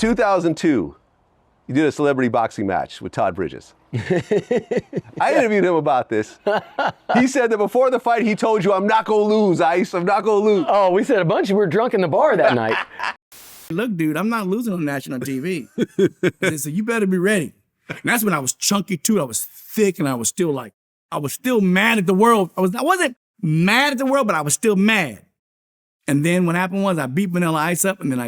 2002, you did a celebrity boxing match with Todd Bridges. I interviewed him about this. He said that before the fight, he told you, I'm not going to lose, Ice. I'm not going to lose. Oh, we said a bunch. We were drunk in the bar that night. Look, dude, I'm not losing on national TV. They said, you better be ready. And that's when I was chunky, too. I was thick, and I was still mad at the world. I wasn't mad at the world, but I was still mad. And then what happened was I beat Vanilla Ice up, and then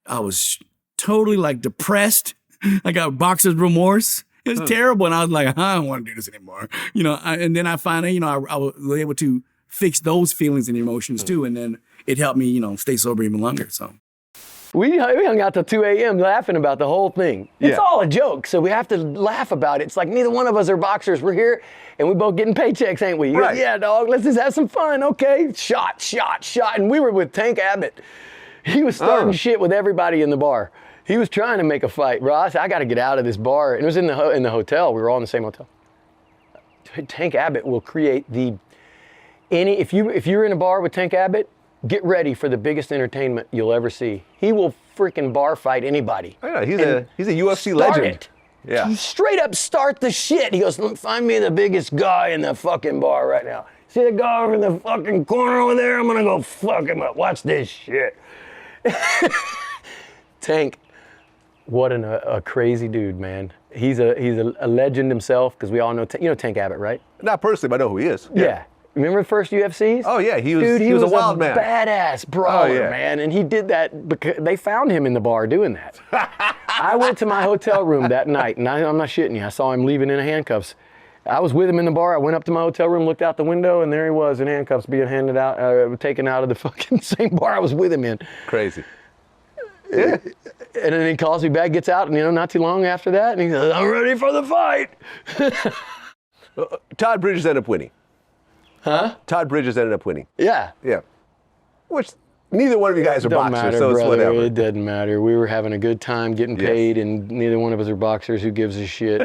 I was totally like depressed. I got boxer's remorse. It was terrible. And I was like, I don't want to do this anymore. And then I finally, I was able to fix those feelings and emotions too. And then it helped me, stay sober even longer. So we hung out till 2 a.m. laughing about the whole thing. It's all a joke, so we have to laugh about it. It's like neither one of us are boxers. We're here, and we both getting paychecks, ain't we? Right. Yeah, dog, let's just have some fun, okay? Shot. And we were with Tank Abbott. He was starting shit with everybody in the bar. He was trying to make a fight. Bro, I said, I got to get out of this bar. And it was in the hotel. We were all in the same hotel. Tank Abbott will create if you're in a bar with Tank Abbott, get ready for the biggest entertainment you'll ever see. He will freaking bar fight anybody. Oh, yeah, he's a UFC legend. It. Yeah. He straight up start the shit. He goes, find me the biggest guy in the fucking bar right now. See the guy over in the fucking corner over there? I'm gonna go fuck him up. Watch this shit. Tank, what a crazy dude, man. He's a legend himself, because we all know, Tank Abbott, right? Not personally, but I know who he is. Yeah. Remember the first UFCs? Oh, yeah, he was a wild man. Badass brawler, man. And he did that because they found him in the bar doing that. I went to my hotel room that night, and I'm not shitting you. I saw him leaving in handcuffs. I was with him in the bar. I went up to my hotel room, looked out the window, and there he was in handcuffs being handed out, taken out of the fucking same bar I was with him in. Crazy. Yeah. And then he calls me back, gets out, and not too long after that, and he says, I'm ready for the fight. Todd Bridges ended up winning. Huh? Todd Bridges ended up winning. Yeah. Yeah. Which neither one of you guys are boxers, matter, so it's brother. whatever. It doesn't matter. We were having a good time getting paid, and neither one of us are boxers. Who gives a shit?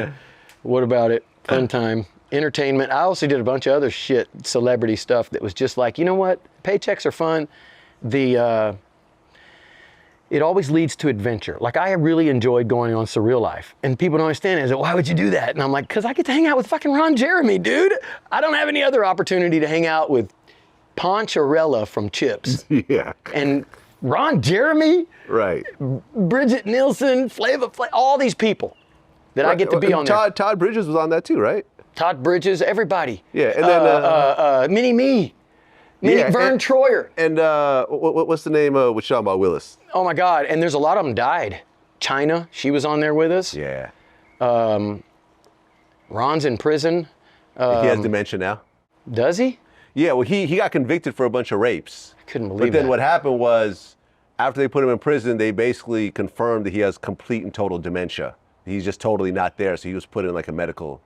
What about it? Fun time. Entertainment. I also did a bunch of other shit, celebrity stuff that was just like, you know what? Paychecks are fun. It always leads to adventure. Like, I really enjoyed going on Surreal Life. And people don't understand it. They say, why would you do that? And I'm like, because I get to hang out with fucking Ron Jeremy, dude. I don't have any other opportunity to hang out with Poncherella from Chips. Yeah. And Ron Jeremy. Right. Bridget Nielsen, Flava Flav, all these people that I get to be on there. Todd Bridges was on that too, right? Todd Bridges, everybody. Yeah, and then... Mini-Me. Vern Troyer. And what's the name of Sean Willis? Oh my God, and there's a lot of them died. China, she was on there with us. Yeah. Ron's in prison. He has dementia now. Does he? Yeah, well, he got convicted for a bunch of rapes. I couldn't believe that. But then what happened was, after they put him in prison, they basically confirmed that he has complete and total dementia. He's just totally not there, so he was put in like a medical,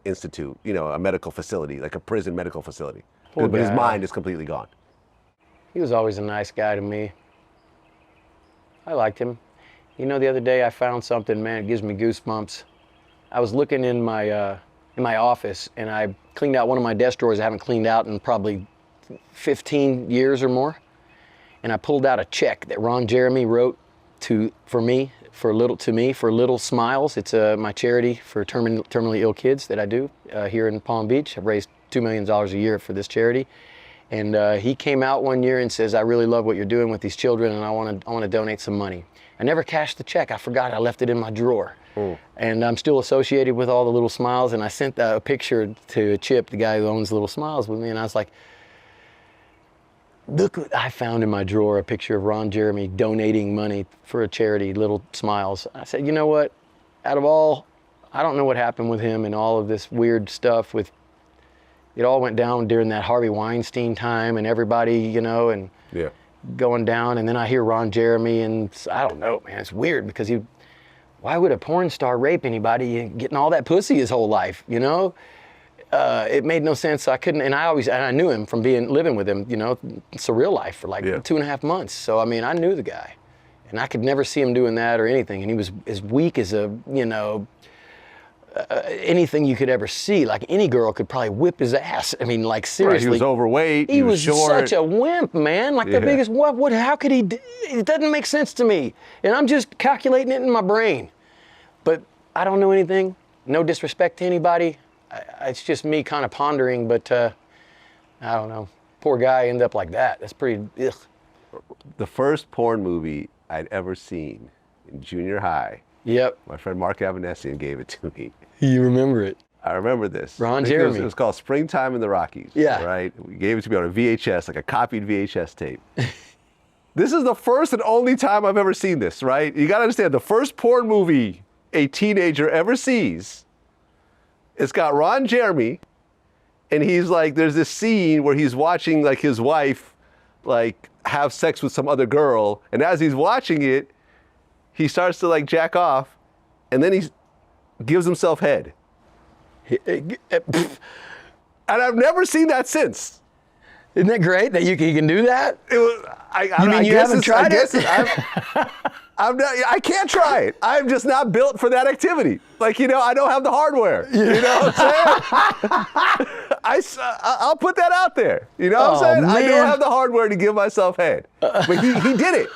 institute, a medical facility, like a prison medical facility. His mind is completely gone. He was always a nice guy to me. I liked him. The other day I found something, man, it gives me goosebumps. I was looking in my office, and I cleaned out one of my desk drawers I haven't cleaned out in probably 15 years or more. And I pulled out a check that Ron Jeremy wrote for Little Smiles. It's my charity for terminally ill kids that I do here in Palm Beach. I've raised $2 million a year for this charity. And he came out one year and says, I really love what you're doing with these children, and I want to donate some money. I never cashed the check. I forgot. I left it in my drawer. And I'm still associated with all the Little Smiles, and I sent a picture to Chip, the guy who owns Little Smiles, with me, and I was like, look what I found in my drawer, a picture of Ron Jeremy donating money for a charity, Little Smiles. I said, you know what? I don't know what happened with him and all of this weird stuff with, it all went down during that Harvey Weinstein time, and everybody, and going down. And then I hear Ron Jeremy, and I don't know, man, it's weird because why would a porn star rape anybody getting all that pussy his whole life, It made no sense. So I couldn't, and I knew him from living with him, Surreal Life for like 2.5 months. So, I knew the guy, and I could never see him doing that or anything. And he was as weak as a, anything you could ever see. Like any girl could probably whip his ass. I mean, like seriously. Right, he was overweight. He was short. such a wimp, man. Like the biggest. What? How could he? It doesn't make sense to me. And I'm just calculating it in my brain. But I don't know anything. No disrespect to anybody. It's just me kind of pondering. But I don't know. Poor guy ended up like that. That's pretty. Ugh. The first porn movie I'd ever seen in junior high. Yep. My friend Mark Avanesian gave it to me. You remember it? I remember this. Ron Jeremy. It was called Springtime in the Rockies. Yeah. Right? We gave it to me on a VHS, like a copied VHS tape. This is the first and only time I've ever seen this, right? You gotta understand, the first porn movie a teenager ever sees, it's got Ron Jeremy, and he's like, there's this scene where he's watching like his wife, like, have sex with some other girl, and as he's watching it, he starts to like jack off, and then he gives himself head. And I've never seen that since. Isn't that great that you can do that? It was, You mean you haven't tried it? I'm not, I can't try it. I'm just not built for that activity. Like, you know, I don't have the hardware. You know what I'm saying? I'll put that out there. You know what I'm saying? Man. I don't have the hardware to give myself head. But he did it.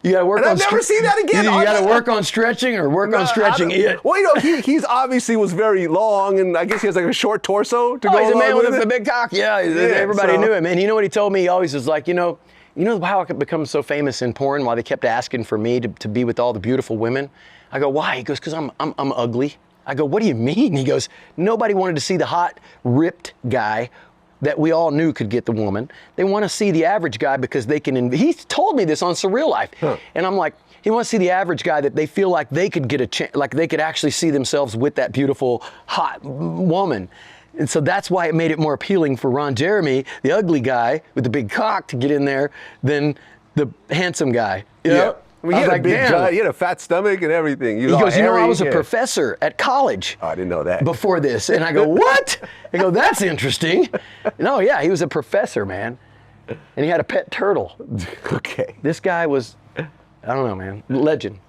You got to work And on. I've never seen that again. You got to work on stretching or work on stretching it. Well, you know, he's obviously was very long, and I guess he has like a short torso to go He's a along man with with a it. big cock. Yeah, everybody knew him. And you know what he told me? He always was like, you know how I could become so famous in porn? Why they kept asking for me to be with all the beautiful women? I go, why? He goes, because I'm ugly. I go, what do you mean? He goes, nobody wanted to see the hot, ripped guy that we all knew could get the woman. They want to see the average guy because they can. He told me this on Surreal Life, and I'm like, he wants to see the average guy that they feel like they could get a chance, like they could actually see themselves with that beautiful, hot woman. And so that's why it made it more appealing for Ron Jeremy, the ugly guy with the big cock, to get in there than the handsome guy. You know? I mean, he had a big gut, he had a fat stomach and everything. He goes, you know, I was a hairy. professor at college. Oh, I didn't know that. Before this. And I go, what? I go, that's interesting. No, yeah, he was a professor, man. And he had a pet turtle. Okay. This guy was, I don't know, man, legend.